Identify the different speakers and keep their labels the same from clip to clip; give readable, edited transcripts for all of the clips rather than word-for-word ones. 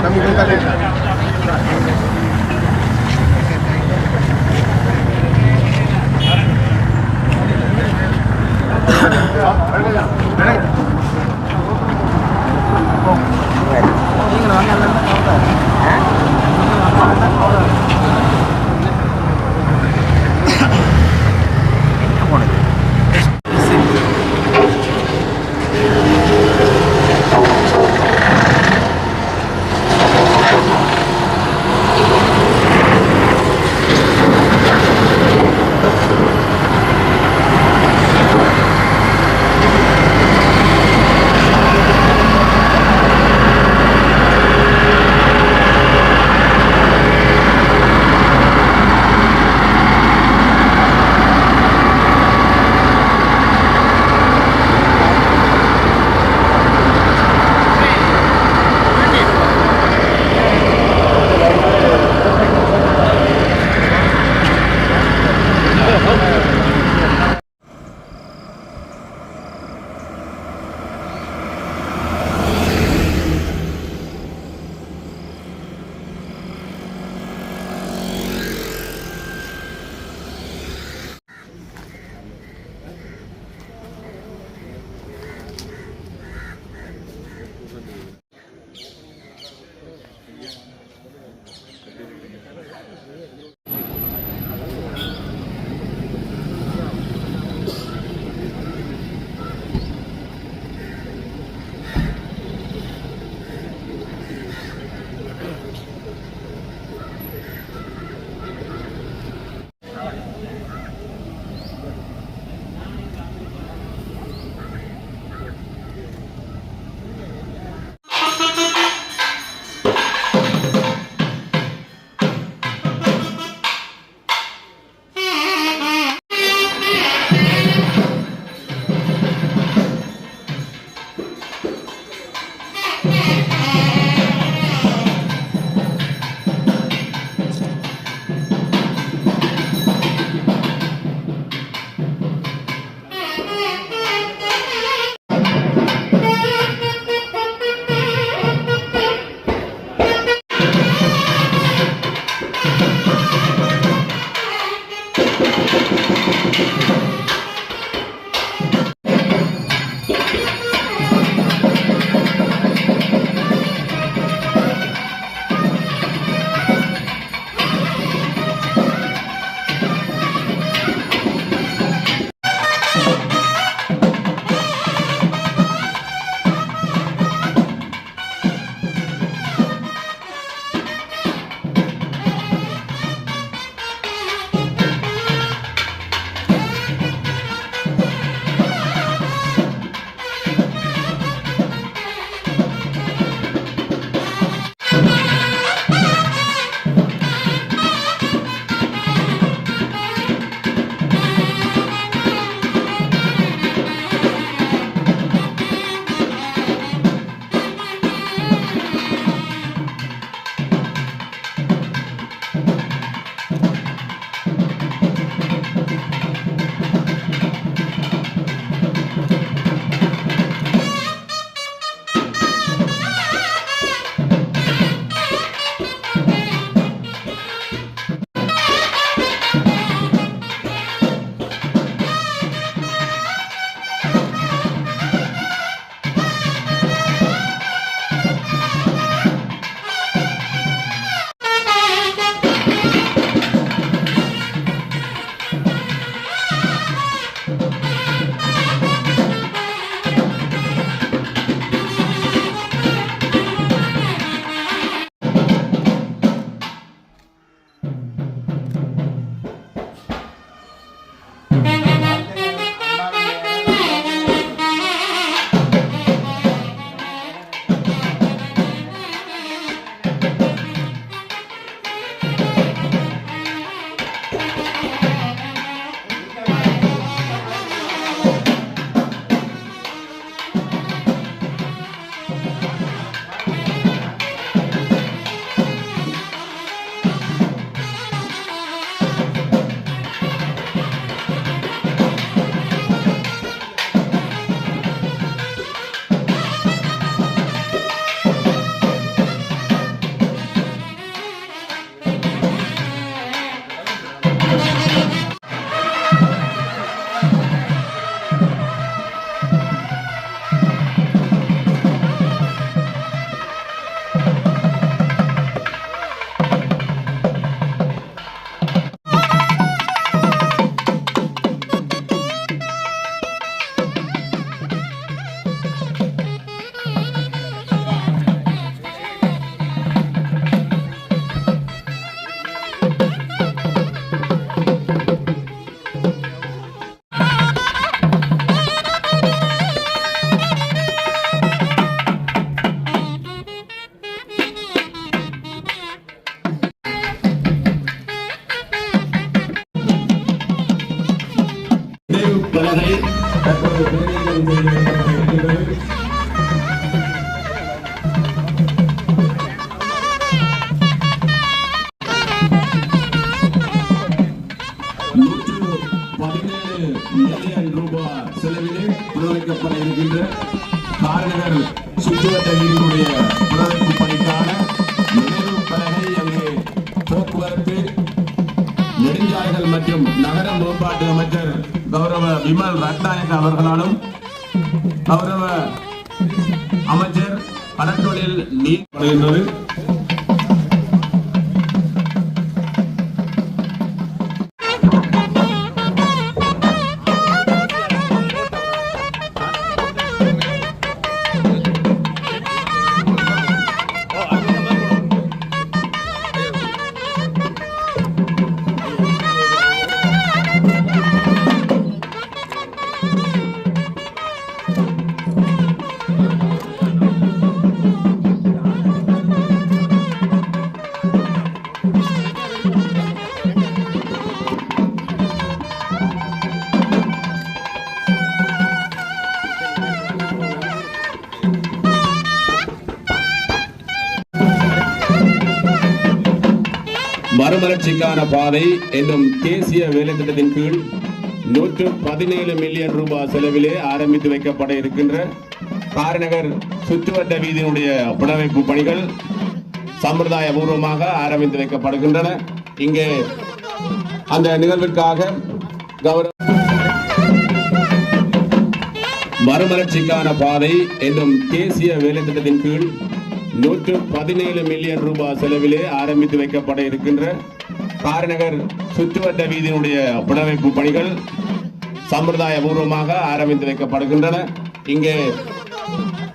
Speaker 1: Kami pun tak ada. பலகை million ரூபாய் செலவிலே புனரமைக்கப்பட இருக்கின்ற காரநகர் சுற்றுவட்ட வீதியினுடைய புனரமைப்பு பணிக்கான நினைவு பலகை அங்கே போக்குவரத்து நெடுஞ்சாலைகள் மற்றும் நகர மேம்பாட்டு அமைச்சர் கௌரவ விமல் ரத்நாயக் அவர்களாலும் கௌரவ அமைச்சர் கடற்றொழில் நீக்கப்படுகின்றது. மறுமலர்ச்சிக்கான பாதை என்னும் தேசிய வேலை திட்டத்தின் கீழ் 117 மில்லியன் ரூபாய் செலவிலே ஆரம்பித்து வைக்கப்பட இருக்கின்ற காரநகர் சுற்றுவட்ட வீதியினுடைய புனரமைப்பு பணிகள் சம்பிரதாய பூர்வமாக ஆரம்பித்து வைக்கப்படுகின்றன. இங்கே அந்த நிகழ்விற்காக மறுமலர்ச்சிக்கான பாதை என்னும் தேசிய வேலை திட்டத்தின் கீழ் 117 மில்லியன் ரூபாய் செலவிலே ஆரம்பித்து வைக்கப்பட இருக்கின்ற காரநகர் சுற்றுவட்ட வீதியினுடைய புனரமைப்பு பணிகள் சம்பிரதாய பூர்வமாக ஆரம்பித்து வைக்கப்படுகின்றன. இங்கே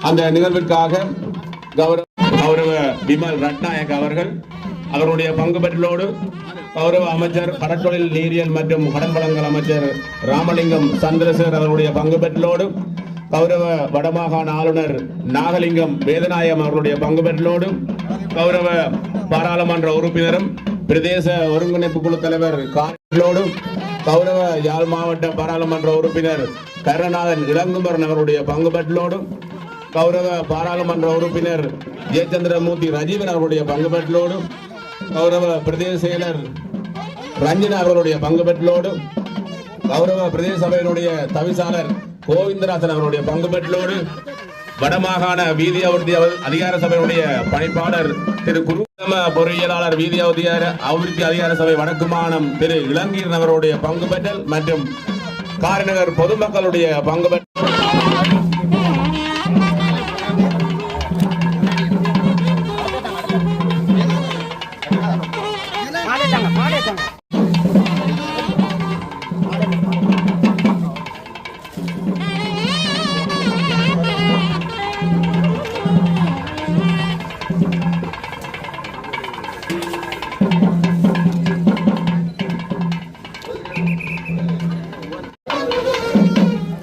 Speaker 1: அந்த நிகழ்விற்காக கௌரவ விமல் ரத்நாயக் அவர்கள் அவருடைய பங்கு பெற்றலோடு கௌரவ அமைச்சர் கடற்றொழில் நீரியல் மற்றும் கடன் வழங்கல் அமைச்சர் ராமலிங்கம் சந்திரசேகர் அவருடைய பங்கு பெற்றலோடு கௌரவ வடமாகாண ஆளுநர் நாகலிங்கம் வேதநாயகம் அவர்களுடைய பங்கு பெற்றலோடு கௌரவ பாராளுமன்ற உறுப்பினரும் பிரதேச ஒருங்கிணைப்பு குழு தலைவர் காரோடு கௌரவ யாழ் மாவட்ட பாராளுமன்ற உறுப்பினர் கருணாநாதன் இளங்குமரன் அவருடைய பங்கு பெற்றலோடு கௌரவ பாராளுமன்ற உறுப்பினர் ஜெயச்சந்திரமூர்த்தி ரஜீவன் அவருடைய பங்கு பெற்றலோடு கௌரவ பிரதேச செயலர் ரஞ்சனா அவர்களுடைய பங்கு பெற்றலோடு கௌரவ பிரதேச சபையினுடைய தவிசாளர் கோவிந்தராசன் அவருடைய பங்கு பெற்றலோடு வடமாகாண வீதி அபிவிருத்தி அதிகார சபையினுடைய பணிப்பாளர் திரு குருதம பொறியியலாளர் வீதி அபிவிருத்தி அதிகார சபை வடக்கு மாகாணம் திரு இளங்கீரன் அவருடைய பங்கு பெற்றல் மற்றும் காரநகர் பொதுமக்களுடைய பங்கு பெற்றல்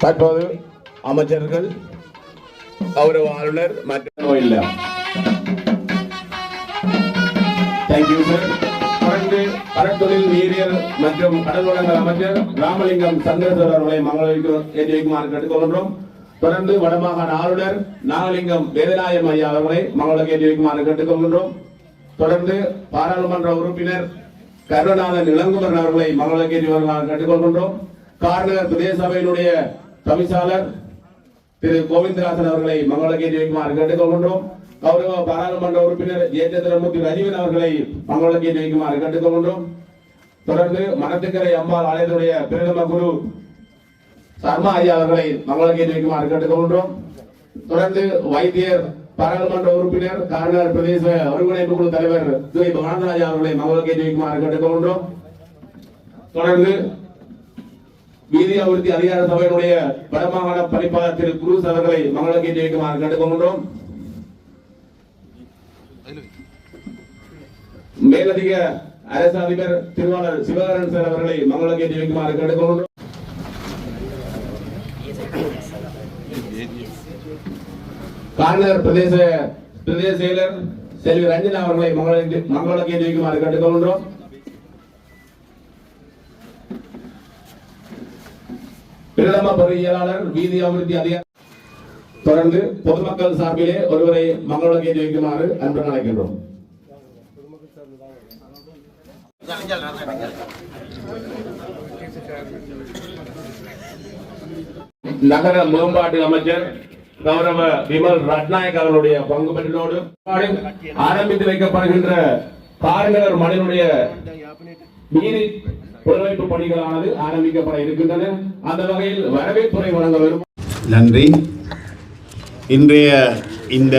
Speaker 1: தற்போது அமைச்சர்கள் கௌரவ ஆளுநர் மற்றும் கடற்தொழில் நீரியல் மற்றும் கடல் வளங்கள் அமைச்சர் ராமலிங்கம் சந்திரசேகர் அவர்களை மங்கள ஏற்றி வைக்குமாறு கேட்டுக்கொள்கின்றோம். தொடர்ந்து வடமாகாண ஆளுநர் நாகலிங்கம் வேதநாயகம் ஐயா அவர்களை மங்கள ஏற்றி வைக்குமாறு கேட்டுக்கொள்கின்றோம். தொடர்ந்து பாராளுமன்ற உறுப்பினர் கருணாநாதன் இளங்குமரன் அவர்களை மங்கள ஏற்றி வருமாறு கேட்டுக்கொள்கின்றோம். காரநகர் பிரதேச சபையினுடைய தவிசாளர் திரு கோவிந்தராசன் அவர்களை மங்கள ஏற்றி வைக்குமாறு கேட்டுக்கொள்கின்றோம். கௌரவ பாராளுமன்ற உறுப்பினர் ஜெயச்சந்திரமூர்த்தி ரஜீவன் அவர்களை மங்கள ஏற்றி வைக்குமாறு கேட்டுக்கொள்கின்றோம். தொடர்ந்து மணத்துக்கரை அம்பாள் ஆலயத்துடைய பிரதம குரு சர்மா ஐயா அவர்களை மங்கள ஏற்றி வைக்குமாறு கேட்டுக்கொள்கின்றோம். தொடர்ந்து வைத்தியர் பாராளுமன்ற உறுப்பினர் காரநகர் பிரதேச ஒருங்கிணைப்பு குழு தலைவர் துரை பகவானராஜா அவர்களை மங்கள ஏற்றி வைக்குமாறு கேட்டுக்கொள்கின்றோம். தொடர்ந்து வீதி அபிவிருத்தி அதிகார சபையினுடைய வடமாகாண பணிப்பாளர் திரு குரூஸ் அவர்களை மங்கள ஏற்றி வைக்குமாறு கேட்டுக்கொள்கின்றோம். மேலதிக அரசு அதிபர் திருவாளர் சிவகரன் சார் அவர்களை மங்கள ஏற்றி வைக்குமாறு கேட்டுக்கொள்கின்றோம். காரநகர் பிரதேச செயலர் செல்வி ரஞ்சனா அவர்களை மங்கள ஏற்றி வைக்குமாறு கேட்டுக்கொள்கின்றோம். பிரதம பொறியியலாளர் வீதி அபிவிருத்தி அதிகாரி தொடர்ந்து பொதுமக்கள் சார்பிலே ஒருவரை மங்கள வைக்குமாறு அன்புடன் அழைக்கின்றோம். நகர மேம்பாட்டு அமைச்சர் கௌரவ விமல் ரட்நாயக் அவர்களுடைய பங்கு பெற்றோடு ஆரம்பித்து வைக்கப்படுகின்ற காரநகர் மண்ணினுடைய நீதி புனரமைப்பு பணிகளானது ஆரம்பிக்கப்பட இருக்கின்றன. அந்த வகையில் வரவேற்புரை வழங்க வரும்.
Speaker 2: நன்றி. இன்றைய இந்த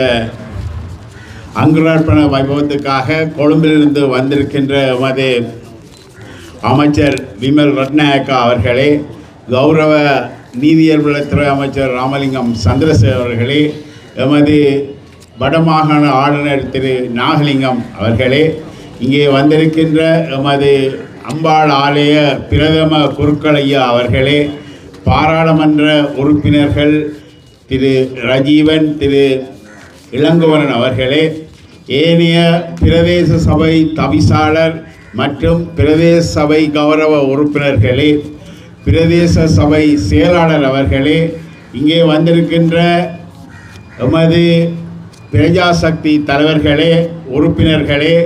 Speaker 2: அங்குரார்ப்பண வைபவத்துக்காக கொழும்பிலிருந்து வந்திருக்கின்ற எமது அமைச்சர் விமல் ரட்நாயக்கா அவர்களே, கௌரவ நீதியல்வத்துறை அமைச்சர் ராமலிங்கம் சந்திரசேகர் அவர்களே, எமது வடமாகாண ஆளுநர் திரு நாகலிங்கம் அவர்களே, இங்கே வந்திருக்கின்ற எமது அம்பாள் ஆலய பிரதம குருக்கள் ஐயா அவர்களே, பாராளுமன்ற உறுப்பினர்கள் திரு ரஜீவன், திரு இளங்குவரன் அவர்களே, ஏனைய பிரதேச சபை தவிசாளர் மற்றும் பிரதேச சபை கௌரவ உறுப்பினர்களே, பிரதேச சபை செயலாளர் அவர்களே, இங்கே வந்திருக்கின்ற எமது பிரஜாசக்தி தலைவர்களே, உறுப்பினர்களே,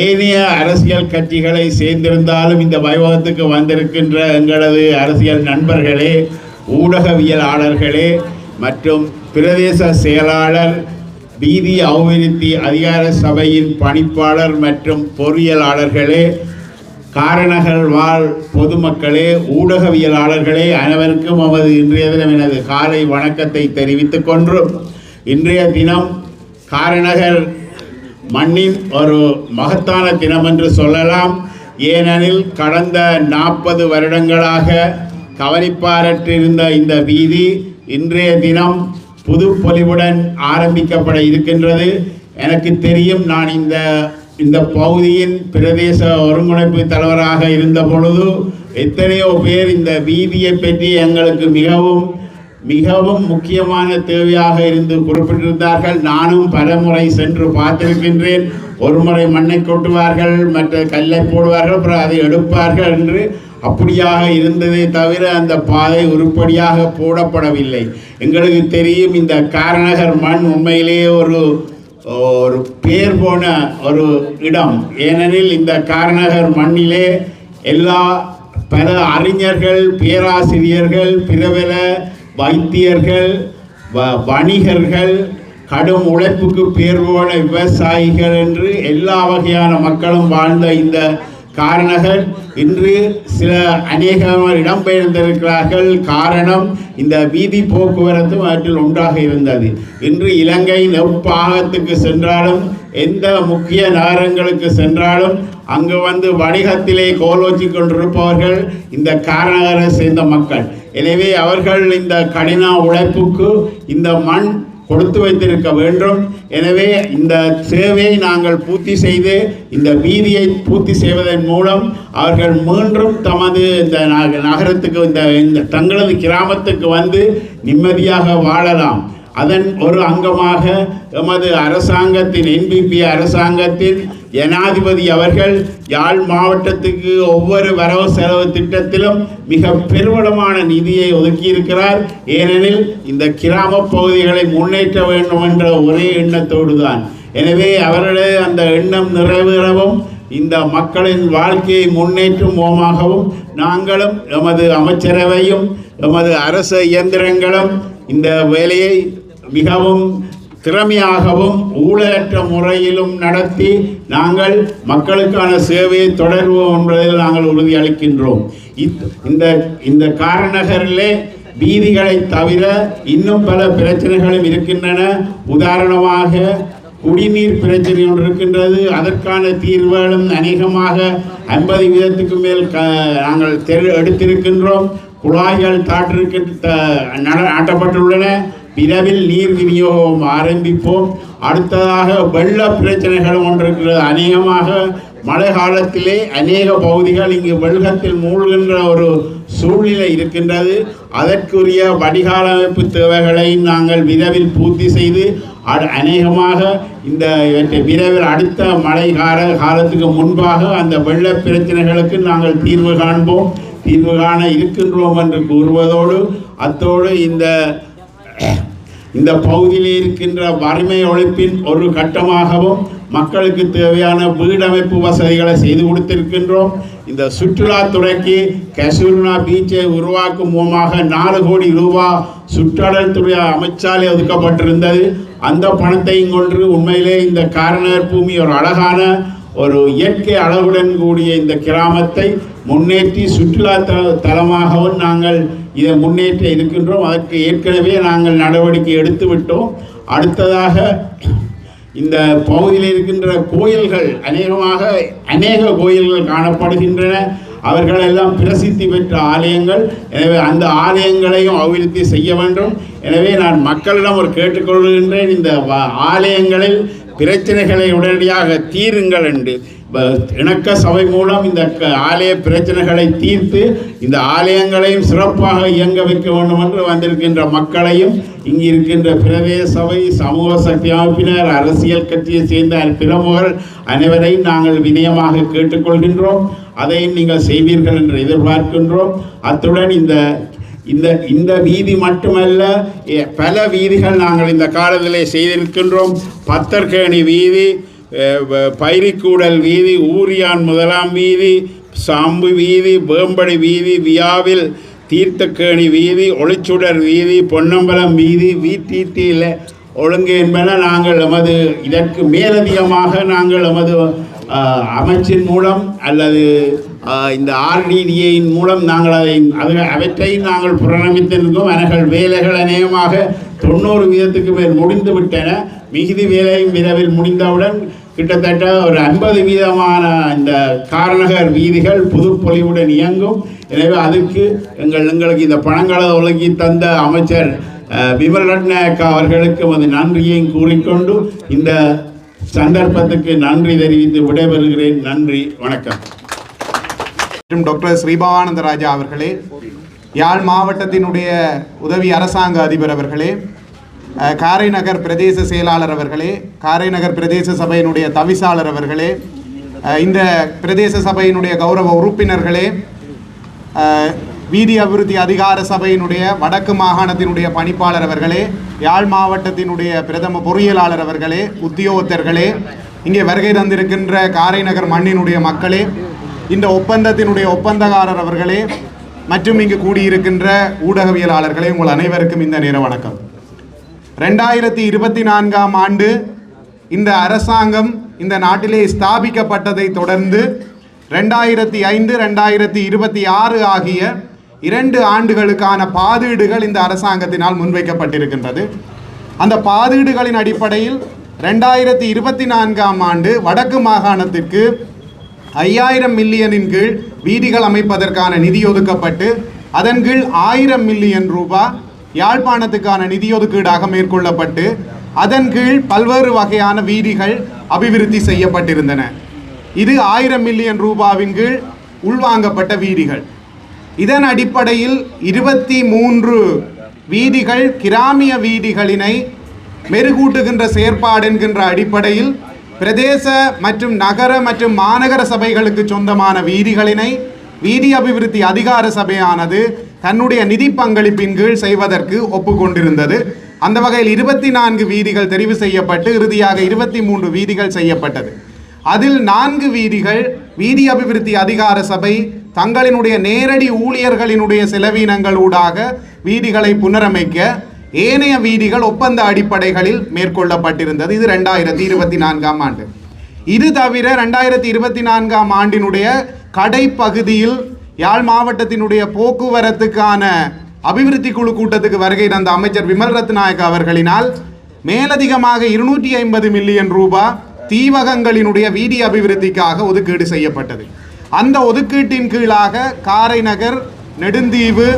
Speaker 2: ஏனைய அரசியல் கட்சிகளை சேர்ந்திருந்தாலும் இந்த வைபவத்துக்கு வந்திருக்கின்ற எங்களது அரசியல் நண்பர்களே, ஊடகவியலாளர்களே மற்றும் பிரதேச செயலாளர், வீதி அபிவிருத்தி அதிகார சபையின் பணிப்பாளர் மற்றும் பொறியியலாளர்களே, காரநகர் வாழ் பொதுமக்களே, ஊடகவியலாளர்களே, அனைவருக்கும் நமது இன்றைய தினம் எனது காலை வணக்கத்தை தெரிவித்துக் கொண்டும், இன்றைய தினம் காரநகர் மண்ணின் ஒரு மகத்தான தினம் என்று சொல்லலாம். ஏனெனில் கடந்த 40 வருடங்களாக கவனிப்பாரற்றிருந்த இந்த வீதி இன்றைய தினம் புது பொலிவுடன் ஆரம்பிக்கப்பட இருக்கின்றது. எனக்கு தெரியும், நான் இந்த பகுதியின் பிரதேச ஒருங்கிணைப்பு தலைவராக இருந்த பொழுது எத்தனையோ பேர் இந்த வீதியை பற்றி எங்களுக்கு மிகவும் மிகவும் முக்கியமான தேவையாக இருந்து குறிப்பிட்டிருந்தார்கள். நானும் பலமுறை சென்று பார்த்திருக்கின்றேன். ஒரு முறை மண்ணை கொட்டுவார்கள், மற்ற கல்லை போடுவார்கள், அப்புறம் அதை எடுப்பார்கள் என்று அப்படியாக இருந்ததை தவிர அந்த பாதை உருப்படியாக போடப்படவில்லை. எங்களுக்கு தெரியும், இந்த காரநகர் மண் உண்மையிலேயே ஒரு பேர் போன ஒரு இடம். ஏனெனில் இந்த காரநகர் மண்ணிலே பல அறிஞர்கள், பேராசிரியர்கள், பிரபல வைத்தியர்கள், வணிகர்கள், கடும் உழைப்புக்கு பேர் போன விவசாயிகள் என்று எல்லா வகையான மக்களும் வாழ்ந்த இந்த காரநகர் இன்று அநேகமாக இடம்பெயர்ந்திருக்கிறார்கள். காரணம், இந்த வீதி போக்குவரத்து அவற்றில் ஒன்றாக இருந்தது. இன்று இலங்கையின் எப்பாகத்துக்கு சென்றாலும், எந்த முக்கிய நகரங்களுக்கு சென்றாலும் அங்கு வந்து வணிகத்திலே கோலோச்சி கொண்டிருப்பவர்கள் இந்த காரநகரை சேர்ந்த மக்கள். எனவே அவர்கள் இந்த கடின உழைப்புக்கு இந்த மண் கொடுத்து வைத்திருக்க வேண்டும். எனவே இந்த சேவையை நாங்கள் பூர்த்தி செய்து, இந்த வீதியை பூர்த்தி செய்வதன் மூலம் அவர்கள் மீண்டும் தமது இந்த நகரத்துக்கு, இந்த தங்களது கிராமத்துக்கு வந்து நிம்மதியாக வாழலாம். அதன் ஒரு அங்கமாக எமது அரசாங்கத்தின் NPP அரசாங்கத்தின் ஜனாதிபதி அவர்கள் யாழ் மாவட்டத்துக்கு ஒவ்வொரு வரவு செலவு திட்டத்திலும் மிக பெருவளமான நிதியை ஒதுக்கியிருக்கிறார். ஏனெனில் இந்த கிராம பகுதிகளை முன்னேற்ற வேண்டும் என்ற ஒரே எண்ணத்தோடு தான். எனவே அவர்களே அந்த எண்ணம் நிறைவேறவும், இந்த மக்களின் வாழ்க்கையை முன்னேற்றும் மூலமாகவும் நாங்களும் எமது அமைச்சரவையும் எமது அரசு இயந்திரங்களும் இந்த வேலையை மிகவும் திறமையாகவும் ஊழலற்ற முறையிலும் நடத்தி நாங்கள் மக்களுக்கான சேவையை தொடர்வோம் என்பதில் நாங்கள் உறுதியளிக்கின்றோம். இந்த காரநகரிலே வீதிகளை தவிர இன்னும் பல பிரச்சனைகளும் இருக்கின்றன. உதாரணமாக குடிநீர் பிரச்சனை ஒன்று இருக்கின்றது. அதற்கான தீர்வுகளும் அநேகமாக 50% மேல் நாங்கள் எடுத்திருக்கின்றோம். குழாய்கள் நாட்டப்பட்டுள்ளன. விரைவில் நீர் விநியோகம் ஆரம்பிப்போம். அடுத்ததாக வெள்ள பிரச்சனைகள் ஒன்று இருக்கிறது. அநேகமாக மழை காலத்திலே அநேக பகுதிகள் இங்கு வெள்ளத்தில் மூழ்கின்ற ஒரு சூழ்நிலை இருக்கின்றது. அதற்குரிய வடிகால் அமைப்பு தேவைகளை நாங்கள் விரைவில் பூர்த்தி செய்து அநேகமாக இந்த விரைவில் அடுத்த மழை காலத்துக்கு முன்பாக அந்த வெள்ள பிரச்சனைகளுக்கு நாங்கள் தீர்வு காண்போம். தீர்வு காண இருக்கின்றோம் என்று கூறுவதோடு அத்தோடு இந்த பகுதியில் இருக்கின்ற வறுமை ஒழிப்பின் ஒரு கட்டமாகவும் மக்களுக்கு தேவையான வீடமைப்பு வசதிகளை செய்து கொடுத்திருக்கின்றோம். இந்த சுற்றுலாத்துறைக்கு கசூர்னா பீச்சை உருவாக்கும் மூலமாக 4 கோடி ரூபாய் சுற்றுலாத்துறை அமைச்சாலே ஒதுக்கப்பட்டிருந்தது. அந்த பணத்தையும் கொண்டு உண்மையிலே இந்த காரநகர் பூமி ஒரு அழகான ஒரு இயற்கை அழகுடன் கூடிய இந்த கிராமத்தை முன்னேற்றி சுற்றுலா தலமாகவும் நாங்கள் இதை முன்னேற்ற இருக்கின்றோம். அதற்கு ஏற்கனவே நாங்கள் நடவடிக்கை எடுத்து விட்டோம். அடுத்ததாக இந்த பகுதியில் இருக்கின்ற கோயில்கள் அநேக கோயில்கள் காணப்படுகின்றன. அவர்கள் எல்லாம் பிரசித்தி பெற்ற ஆலயங்கள். எனவே அந்த ஆலயங்களையும் அபிவிருத்தி செய்ய வேண்டும். எனவே நான் மக்களிடம் ஒரு கேட்டுக்கொள்கின்றேன், இந்த ஆலயங்களில் பிரச்சனைகளை உடனடியாக தீருங்கள் என்று. இணக்க சபை மூலம் இந்த ஆலய பிரச்சனைகளை தீர்த்து இந்த ஆலயங்களையும் சிறப்பாக இயங்க வைக்க வேண்டும் என்று வந்திருக்கின்ற மக்களையும் இங்கு இருக்கின்ற பிரதேச சபை, சமூக சக்தி அமைப்பினர், அரசியல் கட்சியை சேர்ந்த பிரமுகர்கள் அனைவரையும் நாங்கள் வினயமாக கேட்டுக்கொள்கின்றோம். அதையும் நீங்கள் செய்வீர்கள் என்று எதிர்பார்க்கின்றோம். அத்துடன் இந்த வீதி மட்டுமல்ல, பல வீதிகள் நாங்கள் இந்த காலத்திலே செய்திருக்கின்றோம். பத்தர்கேணி வீதி, பைரிக்கூடல் வீதி, ஊரியான் 1ஆம் வீதி, சாம்பு வீதி, வேம்படி வீதி, வியாவில் தீர்த்தக்கேணி வீதி, ஒளிச்சுடர் வீதி, பொன்னம்பலம் வீதி, வீட்டீட்டியில் ஒழுங்கு என்பன நாங்கள் இதற்கு மேலதிகமாக நாங்கள் அமைச்சின் மூலம் அல்லது இந்த ஆர்டிடிஏயின் மூலம் நாங்கள் அவற்றை நாங்கள் புறநமித்திருக்கோம். அவர்கள் வேலைகள் அநேகமாக 90% மேல் முடிந்து விட்டன. மிகுதி வேலையும் விரைவில் முடிந்தவுடன் கிட்டத்தட்ட ஒரு 50% இந்த காரநகர் வீதிகள் புதுப்பொலிவுடன் இயங்கும். எனவே அதுக்கு எங்களுக்கு இந்த பணங்களை ஒழுங்கி தந்த அமைச்சர் விமல் ரட்நாயக்கா அவர்களுக்கு நன்றியையும் கூறிக்கொண்டு இந்த சந்தர்ப்பத்துக்கு நன்றி தெரிவித்து விடைபெறுகிறேன். நன்றி, வணக்கம்.
Speaker 3: டாக்டர் ஸ்ரீபவானந்த ராஜா அவர்களே, யாழ் மாவட்டத்தினுடைய உதவி அரசாங்க அதிபர் அவர்களே, காரைநகர் பிரதேச செயலாளர் அவர்களே, காரைநகர் பிரதேச சபையினுடைய தவிசாளர் அவர்களே, இந்த பிரதேச சபையினுடைய கௌரவ உறுப்பினர்களே, வீதி அபிவிருத்தி அதிகார சபையினுடைய வடக்கு மாகாணத்தினுடைய பணிப்பாளர் அவர்களே, யாழ் மாவட்டத்தினுடைய பிரதம பொறியியலாளர் அவர்களே, உத்தியோகத்தர்களே, இங்கே வருகை தந்திருக்கின்ற காரைநகர் மண்ணினுடைய மக்களே, இந்த ஒப்பந்தத்தினுடைய ஒப்பந்தக்காரர் அவர்களே மற்றும் இங்கு கூடியிருக்கின்ற ஊடகவியலாளர்களே, உங்கள் அனைவருக்கும் இந்த நேர வணக்கம். 2024ஆம் ஆண்டு இந்த அரசாங்கம் இந்த நாட்டிலே ஸ்தாபிக்கப்பட்டதை தொடர்ந்து 2005, 2026 ஆகிய 2 ஆண்டுகளுக்கான பாதீடுகள் இந்த அரசாங்கத்தினால் முன்வைக்கப்பட்டிருக்கின்றது. அந்த பாதீடுகளின் அடிப்படையில் 2024ஆம் ஆண்டு வடக்கு மாகாணத்திற்கு 5000 மில்லியனின் கீழ் வீதிகள் அமைப்பதற்கான நிதி ஒதுக்கப்பட்டு அதன் கீழ் 1000 மில்லியன் ரூபாய் யாழ்ப்பாணத்துக்கான நிதி ஒதுக்கீடாக மேற்கொள்ளப்பட்டு அதன் கீழ் பல்வேறு வகையான வீதிகள் அபிவிருத்தி செய்யப்பட்டிருந்தன. இது 1000 மில்லியன் ரூபாவின் கீழ் உள்வாங்கப்பட்ட வீதிகள். இதன் அடிப்படையில் 23 வீதிகள் கிராமிய வீதிகளினை மெருகூட்டுகின்ற செயற்பாடு என்கின்ற அடிப்படையில் பிரதேச மற்றும் நகர மற்றும் மாநகர சபைகளுக்கு சொந்தமான வீதிகளினை வீதி அபிவிருத்தி அதிகார சபையானது தன்னுடைய நிதி பங்களிப்பின் கீழ் செய்வதற்கு ஒப்புக்கொண்டிருந்தது. அந்த வகையில் 24 வீதிகள் தெரிவு செய்யப்பட்டு இறுதியாக 23 வீதிகள் செய்யப்பட்டது. அதில் 4 வீதிகள் வீதி அபிவிருத்தி அதிகார சபை தங்களினுடைய நேரடி ஊழியர்களினுடைய செலவினங்களூடாக வீதிகளை புனரமைக்க, ஏனைய வீதிகள் ஒப்பந்த அடிப்படைகளில் மேற்கொள்ளப்பட்டிருந்தது. இது 2024ஆம் ஆண்டு. இது தவிர 2024ஆம் ஆண்டினுடைய கடைப்பகுதியில் யாழ் மாவட்டத்தினுடைய போக்குவரத்துக்கான அபிவிருத்தி குழு கூட்டத்துக்கு வருகை தந்த அமைச்சர் விமல் ரத்நாயக்க அவர்களினால் மேலதிகமாக 250 மில்லியன் ரூபாய் தீவகங்களினுடைய வீதி அபிவிருத்திக்காக ஒதுக்கீடு செய்யப்பட்டது. அந்த ஒதுக்கீட்டின் கீழாக காரைநகர், நெடுந்தீவு,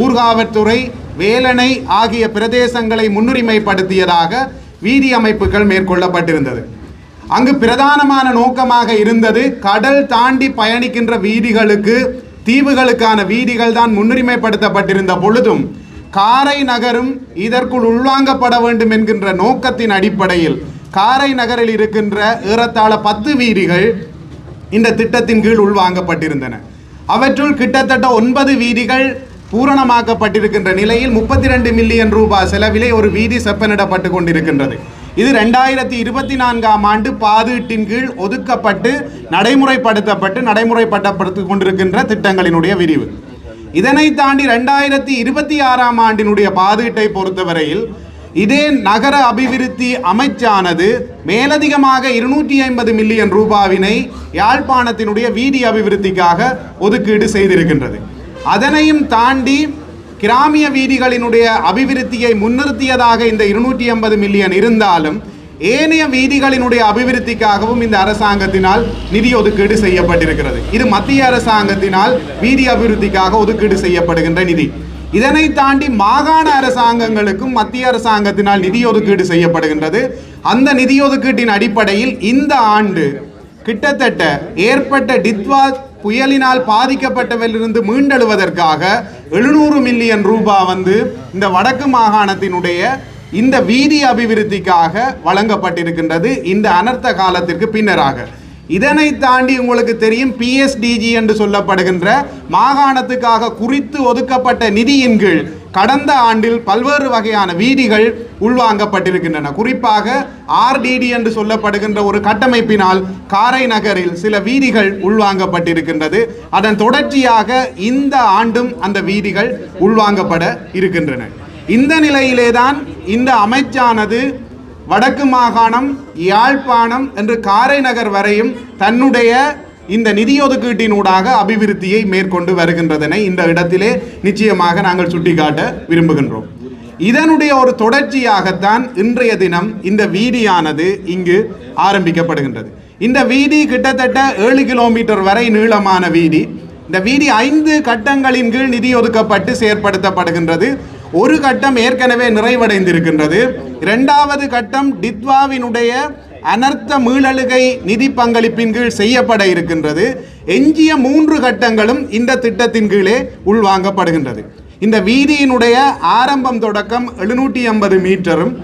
Speaker 3: ஊர்காவற்துறை, வேலணை ஆகிய பிரதேசங்களை முன்னுரிமைப்படுத்தியதாக வீதி அமைப்புகள் மேற்கொள்ளப்பட்டிருந்தது. அங்கு பிரதானமான நோக்கமாக இருந்தது கடல் தாண்டி பயணிக்கின்ற வீதிகளுக்கு, தீவுகளுக்கான வீதிகள் தான் முன்னுரிமைப்படுத்தப்பட்டிருந்த பொழுதும் காரை நகரும் இதற்குள் உள்வாங்கப்பட வேண்டும் என்கின்ற நோக்கத்தின் அடிப்படையில் காரை நகரில் இருக்கின்ற ஏறத்தாழ 10 வீதிகள் இந்த திட்டத்தின் கீழ் உள்வாங்கப்பட்டிருந்தன. அவற்றுள் கிட்டத்தட்ட 9 வீதிகள் பூரணமாக்கப்பட்டிருக்கின்ற நிலையில் 32 மில்லியன் ரூபாய் செலவிலே ஒரு வீதி செப்பனிடப்பட்டு கொண்டிருக்கின்றது. இது 2024ஆம் ஆண்டு பாதீட்டின் கீழ் ஒதுக்கப்பட்டு நடைமுறைப்படுத்தப்பட்டு கொண்டிருக்கின்ற திட்டங்களினுடைய விரிவு. இதனை தாண்டி 2026ஆம் ஆண்டினுடைய பாதீட்டை பொறுத்தவரையில் இதே நகர அபிவிருத்தி அமைச்சானது மேலதிகமாக 250 மில்லியன் ரூபாவினை யாழ்ப்பாணத்தினுடைய வீதி அபிவிருத்திக்காக ஒதுக்கீடு செய்திருக்கின்றது. அதனையும் தாண்டி கிராமிய வீதிகளினுடைய அபிவிருத்தியை முன்னிறுத்தியதாக இந்த 250 மில்லியன் இருந்தாலும் ஏனைய வீதிகளினுடைய அபிவிருத்திக்காகவும் இந்த அரசாங்கத்தினால் நிதி ஒதுக்கீடு செய்யப்பட்டிருக்கிறது. இது மத்திய அரசாங்கத்தினால் வீதி அபிவிருத்திக்காக ஒதுக்கீடு செய்யப்படுகின்ற நிதி. இதனை தாண்டி மாகாண அரசாங்கங்களுக்கும் மத்திய அரசாங்கத்தினால் நிதி ஒதுக்கீடு செய்யப்படுகின்றது. அந்த நிதி ஒதுக்கீட்டின் அடிப்படையில் இந்த ஆண்டு கிட்டத்தட்ட ஏற்பட்ட டித்வா புயலினால் பாதிக்கப்பட்டவரிலிருந்து மீண்டெழுவதற்காக 700 மில்லியன் ரூபாய் இந்த வடக்கு மாகாணத்தினுடைய இந்த வீதி அபிவிருத்திக்காக வழங்கப்பட்டிருக்கின்றது இந்த அனர்த்த காலத்திற்கு பின்னராக. இதனை தாண்டி உங்களுக்கு தெரியும் PSDG என்று சொல்லப்படுகின்ற மாகாணத்துக்காக குறித்து ஒதுக்கப்பட்ட நிதியின் கீழ் கடந்த ஆண்டில் பல்வேறு வகையான வீதிகள் உள்வாங்கப்பட்டிருக்கின்றன. குறிப்பாக RDD என்று சொல்லப்படுகின்ற ஒரு கட்டமைப்பினால் காரை நகரில் சில வீதிகள் உள்வாங்கப்பட்டிருக்கின்றது. அதன் தொடர்ச்சியாக இந்த ஆண்டும் அந்த வீதிகள் உள்வாங்கப்பட இருக்கின்றன. இந்த நிலையிலேதான் இந்த அமைச்சானது வடக்கு மாகாணம், யாழ்ப்பாணம் என்று காரை நகர் வரையும் தன்னுடைய இந்த நிதி ஒதுக்கீட்டினூடாக அபிவிருத்தியை மேற்கொண்டு வருகின்றதனை இந்த இடத்திலே நிச்சயமாக நாங்கள் சுட்டிக்காட்ட விரும்புகின்றோம். இதனுடைய ஒரு தொடர்ச்சியாகத்தான் இன்றைய தினம் இந்த வீதியானது இங்கு ஆரம்பிக்கப்படுகின்றது. இந்த வீதி கிட்டத்தட்ட 7 கிலோமீட்டர் வரை நீளமான வீதி. இந்த வீதி 5 கட்டங்களின் கீழ் நிதி ஒதுக்கப்பட்டு செயற்படுத்தப்படுகின்றது. ஒரு கட்டம் ஏற்கனவே நிறைவடைந்திருக்கின்றது. 2வது கட்டம் டித்வாவினுடைய அனர்த்த மீளழுகை நிதி பங்களிப்பின் கீழ் செய்யப்பட இருக்கின்றது. எஞ்சிய 3 கட்டங்களும் இந்த திட்டத்தின் கீழே உள்வாங்கப்படுகின்றது. இந்த வீதியினுடைய ஆரம்பம் தொடக்கம் 750 மீட்டரும்,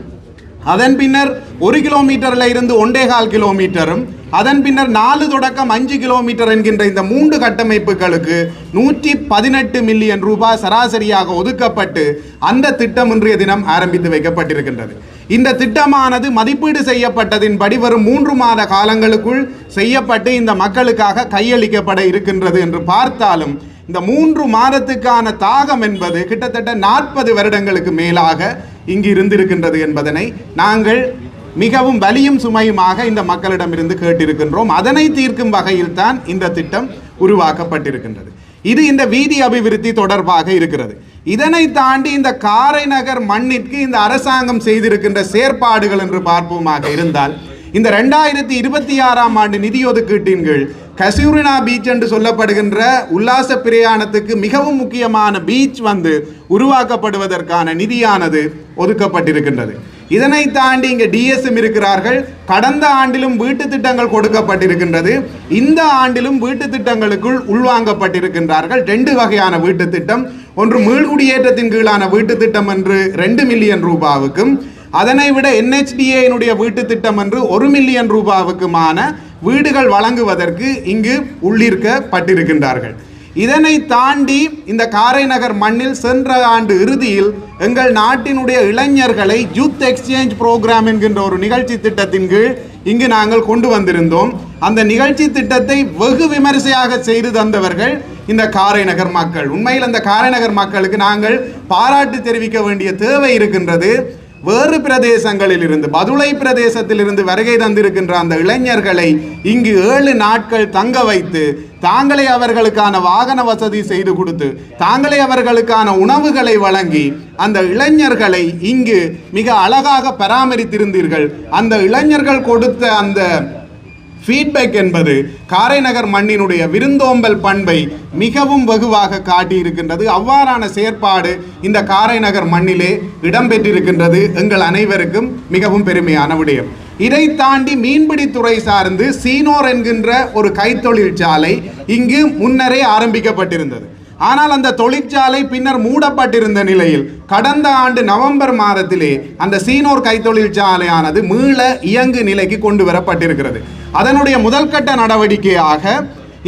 Speaker 3: அதன் பின்னர் 1 கிலோமீட்டரில் இருந்து 1.25 கிலோமீட்டரும், அதன் பின்னர் 4 தொடக்கம் 5 கிலோமீட்டர் என்கின்ற இந்த 3 கட்டமைப்புகளுக்கு 118 மில்லியன் ரூபாய் சராசரியாக ஒதுக்கப்பட்டு அந்த திட்டம் இன்றைய தினம் ஆரம்பித்து வைக்கப்பட்டிருக்கின்றது. இந்த திட்டமானது மதிப்பீடு செய்யப்பட்டதின்படி வரும் 3 மாத காலங்களுக்குள் செய்யப்பட்டு இந்த மக்களுக்காக கையளிக்கப்பட இருக்கின்றது என்று பார்த்தாலும் இந்த 3 மாதத்துக்கான தாகம் என்பது கிட்டத்தட்ட 40 வருடங்களுக்கு மேலாக இங்கு இருந்திருக்கின்றது என்பதனை நாங்கள் மிகவும் வலியும் சுமையுமாக இந்த மக்களிடமிருந்து கேட்டிருக்கின்றோம். அதனை தீர்க்கும் வகையில் தான் இந்த திட்டம் உருவாக்கப்பட்டிருக்கின்றது. இது இந்த வீதி அபிவிருத்தி தொடர்பாக இருக்கிறது. இதனை தாண்டி இந்த காரை நகர் மண்ணிற்கு இந்த அரசாங்கம் செய்திருக்கின்ற செயற்பாடுகள் என்று பார்ப்போமாக இருந்தால் இந்த 2026ஆம் ஆண்டு நிதி ஒதுக்கீட்டின் கீழ் கசூரினா பீச் என்று சொல்லப்படுகின்ற உல்லாச பிரயாணத்துக்கு மிகவும் முக்கியமான பீச் உருவாக்கப்படுவதற்கான நிதியானது ஒதுக்கப்பட்டிருக்கின்றது. இதனை தாண்டி இங்கே DSM இருக்கிறார்கள். கடந்த ஆண்டிலும் வீட்டு திட்டங்கள் கொடுக்கப்பட்டிருக்கின்றது. இந்த ஆண்டிலும் வீட்டு திட்டங்களுக்குள் உள்வாங்கப்பட்டிருக்கின்றார்கள் 2 வகையான வீட்டு திட்டம். ஒன்று மீள்குடியேற்றத்தின் கீழான வீட்டு திட்டம் என்று 2 மில்லியன் ரூபாவுக்கும், அதனை விட NHDA வீட்டு திட்டம் என்று 1 மில்லியன் ரூபாவுக்குமான வீடுகள் வழங்குவதற்கு இங்கு உள்ளிருக்கப்பட்டிருக்கின்றார்கள். இதனை தாண்டி இந்த காரை நகர் மண்ணில் சென்ற ஆண்டு இறுதியில் எங்கள் நாட்டினுடைய இளைஞர்களை யூத் எக்ஸ்சேஞ்ச் புரோகிராம் என்கின்ற ஒரு நிகழ்ச்சி திட்டத்தின் கீழ் இங்கு நாங்கள் கொண்டு வந்திருந்தோம். அந்த நிகழ்ச்சி திட்டத்தை வெகு விமரிசையாக செய்து தந்தவர்கள் இந்த காரை நகர் மக்கள். உண்மையில் அந்த காரை நகர் மக்களுக்கு நாங்கள் பாராட்டு தெரிவிக்க வேண்டிய தேவை இருக்கின்றது. வேறு பிரதேசங்களில் இருந்து, பதுளை பிரதேசத்திலிருந்து வருகை தந்திருக்கின்ற அந்த இளைஞர்களை இங்கு 7 நாட்கள் தங்க வைத்து தாங்களே அவர்களுக்கான வாகன வசதி செய்து கொடுத்து தாங்களே அவர்களுக்கான உணவுகளை வழங்கி அந்த இளைஞர்களை இங்கு மிக அழகாக பராமரித்திருந்தீர்கள். அந்த இளைஞர்கள் கொடுத்த அந்த ஃபீட்பேக் என்பது காரை நகர் மண்ணினுடைய விருந்தோம்பல் பண்பை மிகவும் வெகுவாக காட்டியிருக்கின்றது. அவ்வாறான செயற்பாடு இந்த காரை நகர் மண்ணிலே இடம்பெற்றிருக்கின்றது. எங்கள் அனைவருக்கும் மிகவும் பெருமையான விடயம். இதை தாண்டி மீன்பிடித்துறை சார்ந்து சீனோர் என்கின்ற ஒரு கைத்தொழிற்சாலை இங்கு முன்னரே ஆரம்பிக்கப்பட்டிருந்தது. ஆனால் அந்த தொழிற்சாலை பின்னர் மூடப்பட்டிருந்த நிலையில் கடந்த ஆண்டு நவம்பர் மாதத்திலே அந்த சீனோர் கைத்தொழிற்சாலையானது மீள இயங்கு நிலைக்கு கொண்டு வரப்பட்டிருக்கிறது. அதனுடைய முதல் கட்ட நடவடிக்கையாக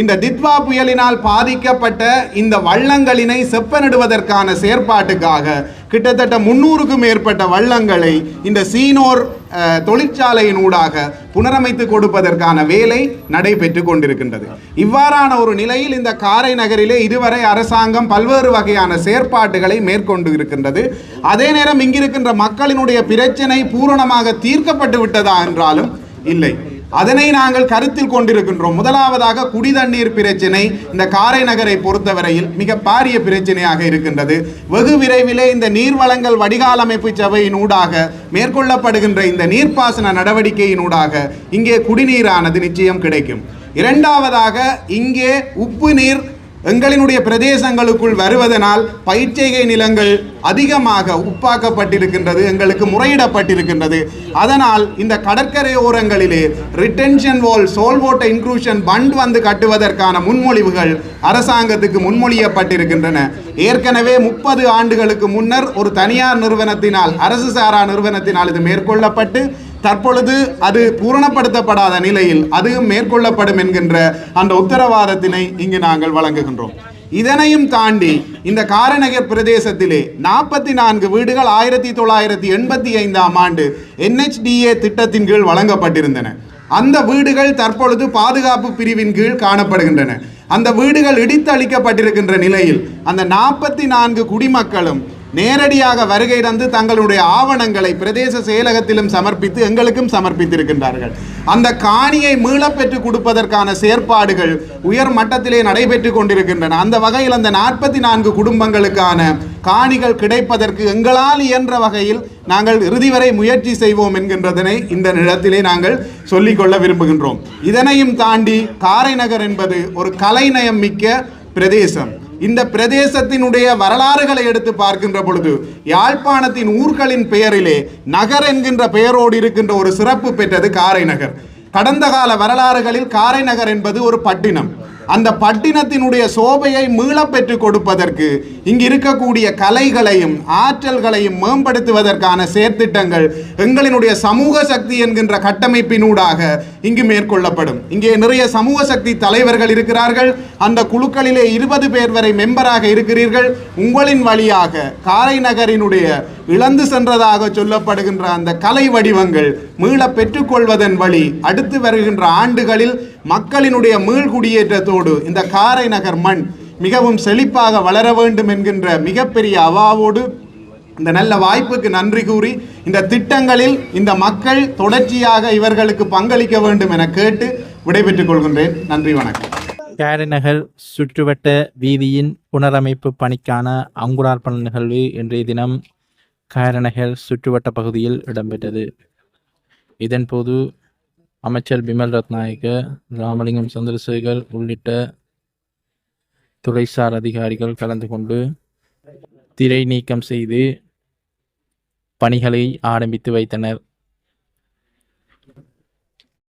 Speaker 3: இந்த தித்வா புயலினால் பாதிக்கப்பட்ட இந்த வள்ளங்களினை செப்பனிடுவதற்கான செயற்பாட்டுக்காக கிட்டத்தட்ட 300க்கும் மேற்பட்ட வள்ளங்களை இந்த சீனோர் தொழிற்சாலையின் ஊடாக புனரமைத்து கொடுப்பதற்கான வேலை நடைபெற்று கொண்டிருக்கின்றது. இவ்வாறான ஒரு நிலையில் இந்த காரை நகரிலே இதுவரை அரசாங்கம் பல்வேறு வகையான செயற்பாடுகளை மேற்கொண்டு இருக்கின்றது. அதே நேரம் இங்கிருக்கின்ற மக்களினுடைய பிரச்சனை பூரணமாக தீர்க்கப்பட்டு விட்டதா என்றாலும் இல்லை. அதனை நாங்கள் கருத்தில் கொண்டிருக்கின்றோம். முதலாவதாக குடிதண்ணீர் பிரச்சனை இந்த காரை நகரை பொறுத்தவரையில் மிக பாரிய பிரச்சனையாக இருக்கின்றது. வெகு விரைவிலே இந்த நீர்வளங்கள் வடிகால் அமைப்பு சபையின் ஊடாக மேற்கொள்ளப்படுகின்ற இந்த நீர்ப்பாசன நடவடிக்கையினூடாக இங்கே குடிநீரானது நிச்சயம் கிடைக்கும். இரண்டாவதாக இங்கே உப்பு நீர் எங்களினுடைய பிரதேசங்களுக்குள் வருவதனால் பயிர்ச்செய்கை நிலங்கள் அதிகமாக உப்பாக்கப்பட்டிருக்கின்றது, எங்களுக்கு முறையிடப்பட்டிருக்கின்றது. அதனால் இந்த கடற்கரை ஓரங்களிலே ரிட்டென்ஷன் வால், சோல் வாட்டர் இன்க்ளூஷன் பண்ட் வந்து கட்டுவதற்கான முன்மொழிவுகள் அரசாங்கத்துக்கு முன்மொழியப்பட்டிருக்கின்றன. ஏற்கனவே 30 ஆண்டுகளுக்கு முன்னர் ஒரு தனியார் நிறுவனத்தினால், அரசு சாரா நிறுவனத்தினால் இது மேற்கொள்ளப்பட்டு தற்பொழுது அது பூரணப்படுத்தப்படாத நிலையில் அதுவும் மேற்கொள்ளப்படும் என்கின்ற அந்த உத்தரவாதத்தினை இங்கு நாங்கள் வழங்குகின்றோம். இதனையும் தாண்டி இந்த காரைநகர் பிரதேசத்திலே 44 வீடுகள் 1985ஆம் ஆண்டு NHDA திட்டத்தின் கீழ் வழங்கப்பட்டிருந்தன. அந்த வீடுகள் தற்பொழுது பாதுகாப்பு பிரிவின் கீழ் காணப்படுகின்றன. அந்த வீடுகள் இடித்து அளிக்கப்பட்டிருக்கின்ற நிலையில் அந்த 44 குடிமக்களும் நேரடியாக வருகை தந்து தங்களுடைய ஆவணங்களை பிரதேச செயலகத்திலும் சமர்ப்பித்து எங்களுக்கும் சமர்ப்பித்திருக்கின்றார்கள். அந்த காணியை மீளப்பெற்று கொடுப்பதற்கான செயற்பாடுகள் உயர் மட்டத்திலே நடைபெற்று கொண்டிருக்கின்றன. அந்த வகையில் அந்த 44 குடும்பங்களுக்கான காணிகள் கிடைப்பதற்கு எங்களால் இயன்ற வகையில் நாங்கள் இறுதி வரை முயற்சி செய்வோம் என்கின்றதனை இந்த நிலத்திலே நாங்கள் சொல்லிக்கொள்ள விரும்புகின்றோம். இதனையும் தாண்டி காரைநகர் என்பது ஒரு கலைநயம் மிக்க பிரதேசம். இந்த பிரதேசத்தினுடைய வரலாறுகளை எடுத்து பார்க்கின்ற பொழுது யாழ்ப்பாணத்தின் ஊர்களின் பெயரிலே நகர் என்கின்ற பெயரோடு இருக்கின்ற ஒரு சிறப்பு பெற்றது காரைநகர். கடந்த கால வரலாறுகளில் காரைநகர் என்பது ஒரு பட்டினம். அந்த பட்டினத்தினுடைய சோபையை மீளப்பெற்று கொடுப்பதற்கு இங்கு இருக்கக்கூடிய கலைகளையும் ஆற்றல்களையும் மேம்படுத்துவதற்கான செயற்திட்டங்கள் எங்களினுடைய சமூக சக்தி என்கின்ற கட்டமைப்பினூடாக இங்கு மேற்கொள்ளப்படும். இங்கே நிறைய சமூக சக்தி தலைவர்கள் இருக்கிறார்கள். அந்த குழுக்களிலே 20 பேர் வரை மெம்பராக இருக்கிறீர்கள். உங்களின் வழியாக காரைநகரினுடைய இழந்து சென்றதாக சொல்லப்படுகின்ற அந்த கலை வடிவங்கள் மீள பெற்றுக்கொள்வதன் வழி அடுத்து வருகின்ற ஆண்டுகளில் மக்களினுடைய மீள்குடியேற்றத்தோடு இந்த காரைநகர் மண் மிகவும் செழிப்பாக வளர வேண்டும் என்கின்ற மிகப்பெரிய அவாவோடு இந்த நல்ல வாய்ப்புக்கு நன்றி கூறி இந்த திட்டங்களில் இந்த மக்கள் தொடர்ச்சியாக இவர்களுக்கு பங்களிக்க வேண்டும் என கேட்டு விடைபெற்றுக் கொள்கின்றேன். நன்றி, வணக்கம்.
Speaker 4: காரைநகர் சுற்றுவட்ட வீதியின் புனரமைப்பு பணிக்கான அங்குரார்ப்பண நிகழ்வு இன்றைய தினம் காரைநகர் சுற்றுவட்ட பகுதியில் இடம்பெற்றது. இதன்போது அமைச்சர் பிமல் ரத்நாயக்க, ராமலிங்கம் சந்திரசேகர் உள்ளிட்ட துறைசார் அதிகாரிகள் கலந்து கொண்டு திரை நீக்கம் செய்து பணிகளை ஆரம்பித்து வைத்தனர்.